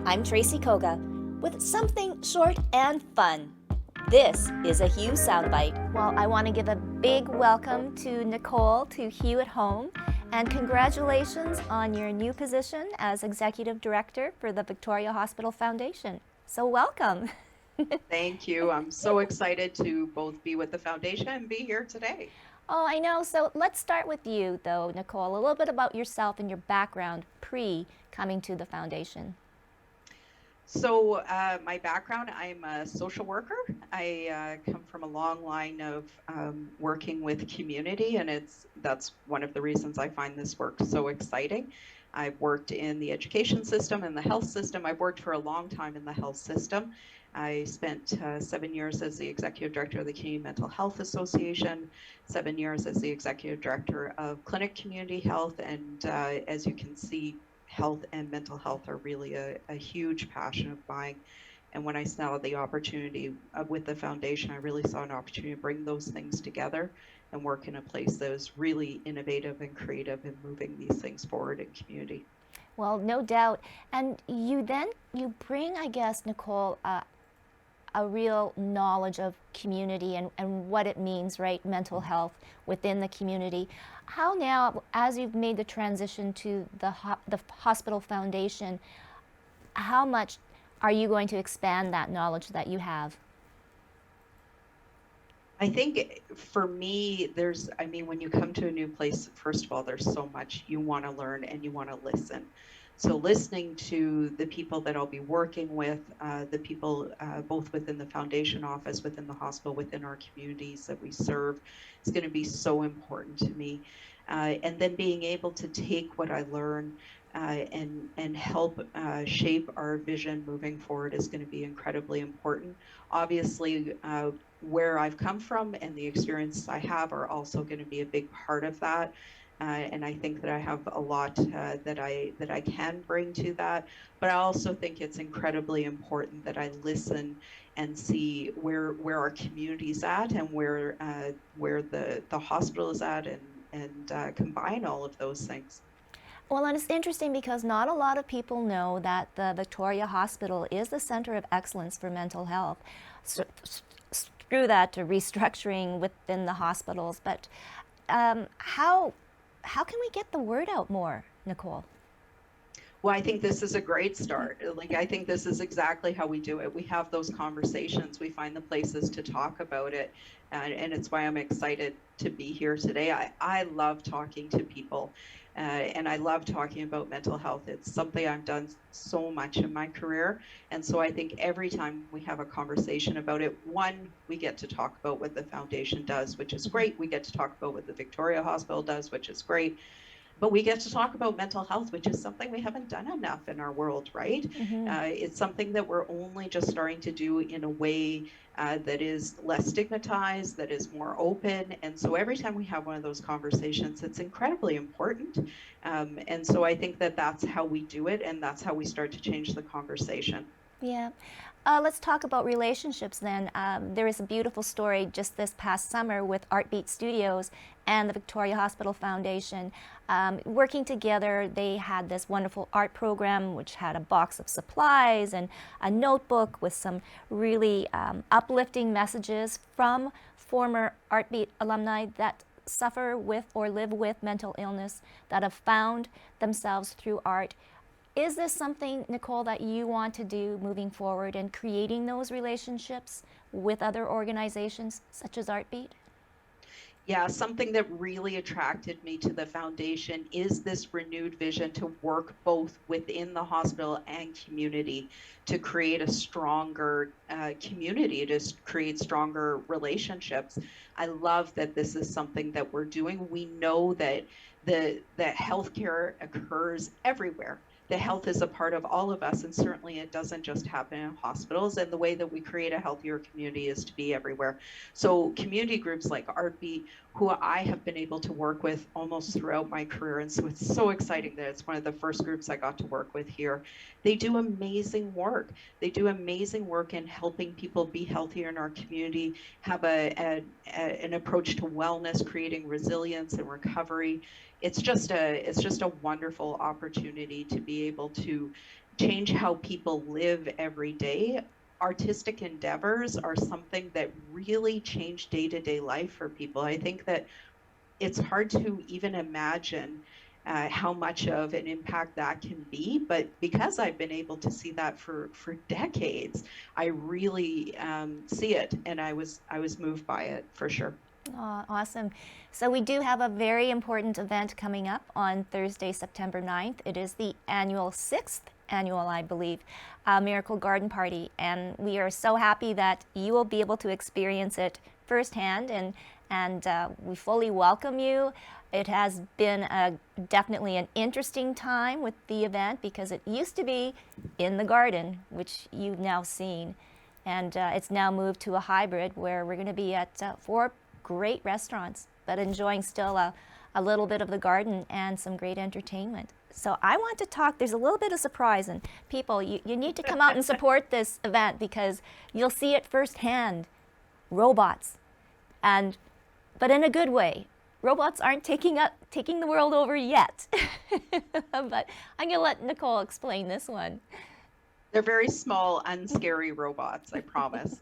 I'm Tracy Koga with something short and fun. This is a Hue soundbite. Well, I want to give a big welcome to Nicole to Hue at Home, and congratulations on your new position as Executive Director for the Victoria Hospital Foundation. So welcome. Thank you. I'm so excited to both be with the foundation and be here today. Oh, I know. So let's start with you, though, Nicole. A little bit about yourself and your background pre coming to the foundation. So my background, I'm a social worker. I come from a long line of working with community, and that's one of the reasons I find this work so exciting. I've worked in the education system and the health system. I've worked for a long time in the health system. I spent 7 years as the executive director of the Canadian Mental Health Association, 7 years as the executive director of Clinic Community Health, and as you can see, health and mental health are really a huge passion of mine. And when I saw the opportunity with the foundation, I really saw an opportunity to bring those things together and work in a place that is really innovative and creative in moving these things forward in community. Well, no doubt. And you bring, I guess, Nicole, a real knowledge of community and what it means, right? Mental health within the community. How now, as you've made the transition to the hospital foundation, how much are you going to expand that knowledge that you have? I think for me, when you come to a new place, first of all, there's so much you want to learn and you want to listen. So listening to the people that I'll be working with, the people both within the foundation office, within the hospital, within our communities that we serve, is going to be so important to me. And then being able to take what I learn and help shape our vision moving forward is going to be incredibly important. Obviously, where I've come from and the experience I have are also going to be a big part of that. And I think that I have a lot that I can bring to that. But I also think it's incredibly important that I listen and see where our community's at and where the hospital is at and combine all of those things. Well, and it's interesting because not a lot of people know that the Victoria Hospital is the center of excellence for mental health. So, screw that to restructuring within the hospitals, but how can we get the word out more, Nicole? Well, I think this is a great start. Like, I think this is exactly how we do it. We have those conversations, we find the places to talk about it. And it's why I'm excited to be here today. I love talking to people and I love talking about mental health. It's something I've done so much in my career. And so I think every time we have a conversation about it, one, we get to talk about what the foundation does, which is great. We get to talk about what the Victoria Hospital does, which is great. But we get to talk about mental health, which is something we haven't done enough in our world, right? Mm-hmm. It's something that we're only just starting to do in a way that is less stigmatized, that is more open. And so every time we have one of those conversations, it's incredibly important. And so I think that that's how we do it, and that's how we start to change the conversation. Yeah. Let's talk about relationships then. There is a beautiful story just this past summer with Artbeat Studios and the Victoria Hospital Foundation. Working together, they had this wonderful art program which had a box of supplies and a notebook with some really uplifting messages from former Artbeat alumni that suffer with or live with mental illness, that have found themselves through art. Is this something, Nicole, that you want to do moving forward and creating those relationships with other organizations such as Artbeat? Yeah, something that really attracted me to the foundation is this renewed vision to work both within the hospital and community to create a stronger community, to create stronger relationships. I love that this is something that we're doing. We know that that healthcare occurs everywhere. The health is a part of all of us, and certainly it doesn't just happen in hospitals. And the way that we create a healthier community is to be everywhere. So community groups like Artbeat, who I have been able to work with almost throughout my career, and so it's so exciting that it's one of the first groups I got to work with here. They do amazing work. They do amazing work in helping people be healthier in our community, have an approach to wellness, creating resilience and recovery. It's just a wonderful opportunity to be able to change how people live every day. Artistic endeavors are something that really change day-to-day life for people. I think that it's hard to even imagine how much of an impact that can be. But because I've been able to see that for decades, I really see it, and I was moved by it for sure. Oh, awesome. So we do have a very important event coming up on Thursday, September 9th. It is the annual, 6th annual, I believe, Miracle Garden Party. And we are so happy that you will be able to experience it firsthand, and we fully welcome you. It has been definitely an interesting time with the event because it used to be in the garden, which you've now seen. And it's now moved to a hybrid where we're going to be at 4 great restaurants, but enjoying still a little bit of the garden and some great entertainment. So I want to talk, there's a little bit of surprise, and people, you need to come out and support this event because you'll see it firsthand. Robots, but in a good way. Robots aren't taking the world over yet. But I'm going to let Nicole explain this one. They're very small, unscary robots, I promise.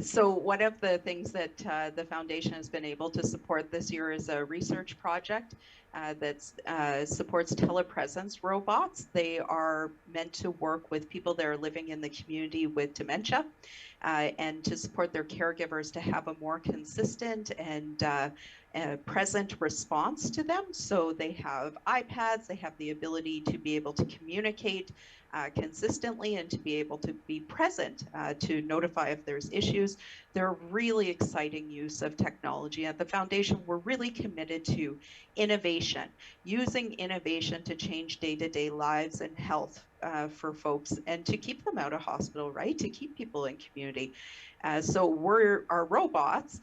So one of the things that the foundation has been able to support this year is a research project that supports telepresence robots. They are meant to work with people that are living in the community with dementia and to support their caregivers to have a more consistent and present response to them. So they have iPads, they have the ability to be able to communicate consistently and to be able to be present to notify if there's issues. They're really exciting use of technology. At the foundation, we're really committed to innovation, using innovation to change day-to-day lives and health for folks and to keep them out of hospital, right? To keep people in community. So our robots,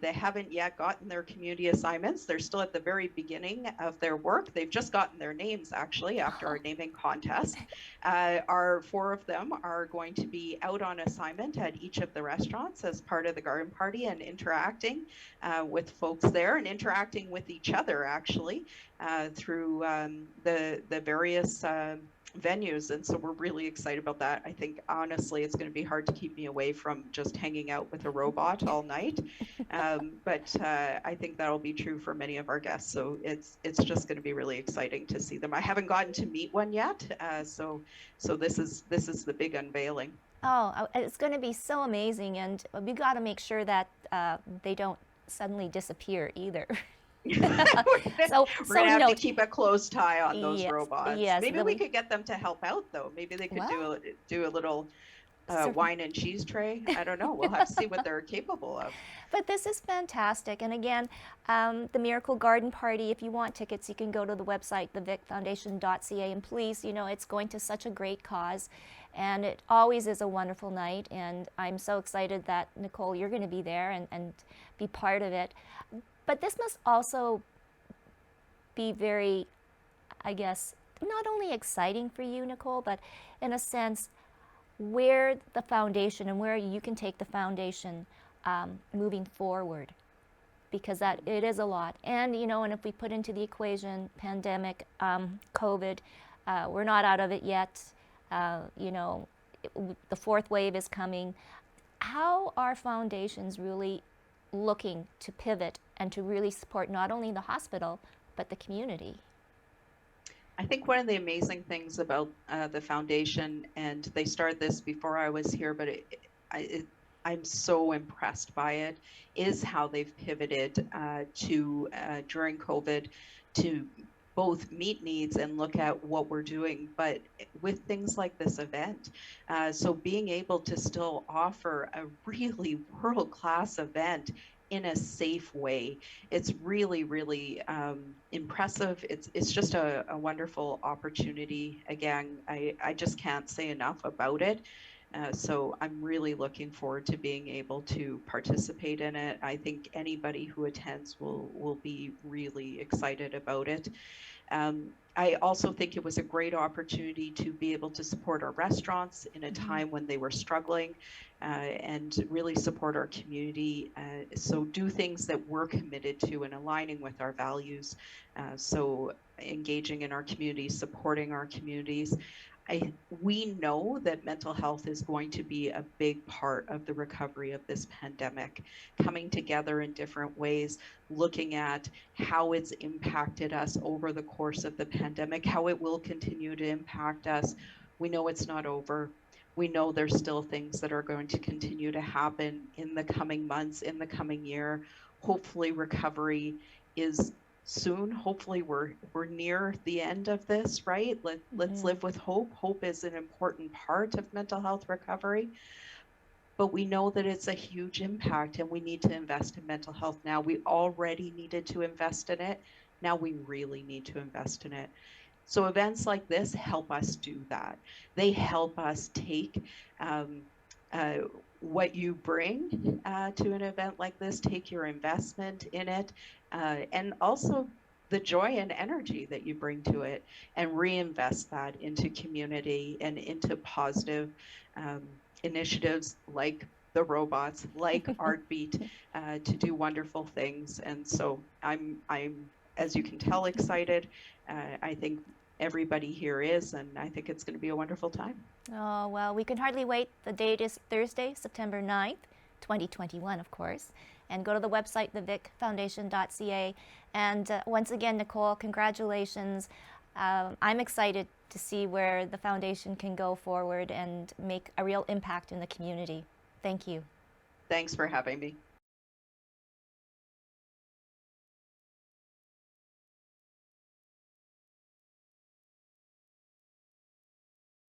they haven't yet gotten their community assignments. They're still at the very beginning of their work. They've just gotten their names, actually, after our naming contest. Our 4 of them are going to be out on assignment at each of the restaurants as part of the garden party and interacting with folks there and interacting with each other, actually, through the various venues. And so we're really excited about that. I think honestly it's going to be hard to keep me away from just hanging out with a robot all night, but I think that'll be true for many of our guests. So it's just going to be really exciting to see them. I haven't gotten to meet one yet, so this is the big unveiling. Oh, it's going to be so amazing, and we got to make sure that they don't suddenly disappear either. So we're gonna have to keep a close tie on those robots. Yes, maybe we could get them to help out, though. Maybe they could do a little wine and cheese tray. I don't know. We'll have to see what they're capable of. But this is fantastic. And again, the Miracle Garden Party, if you want tickets, you can go to the website, thevicfoundation.ca. And please, it's going to such a great cause. And it always is a wonderful night. And I'm so excited that, Nicole, you're going to be there and be part of it. But this must also be very, I guess, not only exciting for you, Nicole, but in a sense, where the foundation and where you can take the foundation moving forward, because that it is a lot. And and if we put into the equation pandemic, COVID, we're not out of it yet. The 4th wave is coming. How are foundations really looking to pivot and to really support not only the hospital but the community? I think one of the amazing things about the foundation, and they started this before I was here, but I'm so impressed by it, is how they've pivoted to during COVID to both meet needs and look at what we're doing, but with things like this event. So being able to still offer a really world-class event in a safe way, it's really, really impressive. It's just a wonderful opportunity. Again, I just can't say enough about it. So I'm really looking forward to being able to participate in it. I think anybody who attends will be really excited about it. I also think it was a great opportunity to be able to support our restaurants in a time when they were struggling, and really support our community. So do things that we're committed to and aligning with our values. So engaging in our communities, supporting our communities. we know that mental health is going to be a big part of the recovery of this pandemic, coming together in different ways, looking at how it's impacted us over the course of the pandemic, how it will continue to impact us. We know it's not over. We know there's still things that are going to continue to happen in the coming months, in the coming year. Hopefully, recovery is soon. Hopefully we're near the end of this, right? Let's live with hope. Hope is an important part of mental health recovery, but we know that it's a huge impact and we need to invest in mental health now. We already needed to invest in it. Now we really need to invest in it. So events like this help us do that. They help us take um, uh, what you bring to an event like this, take your investment in it, and also the joy and energy that you bring to it, and reinvest that into community and into positive initiatives like the robots, like Artbeat, to do wonderful things. And so I'm, as you can tell, excited. I think everybody here is, and I think it's going to be a wonderful time. Oh, well, we can hardly wait. The date is Thursday, September 9th, 2021, of course. And go to the website, thevicfoundation.ca. And once again, Nicole, congratulations. I'm excited to see where the foundation can go forward and make a real impact in the community. Thank you. Thanks for having me.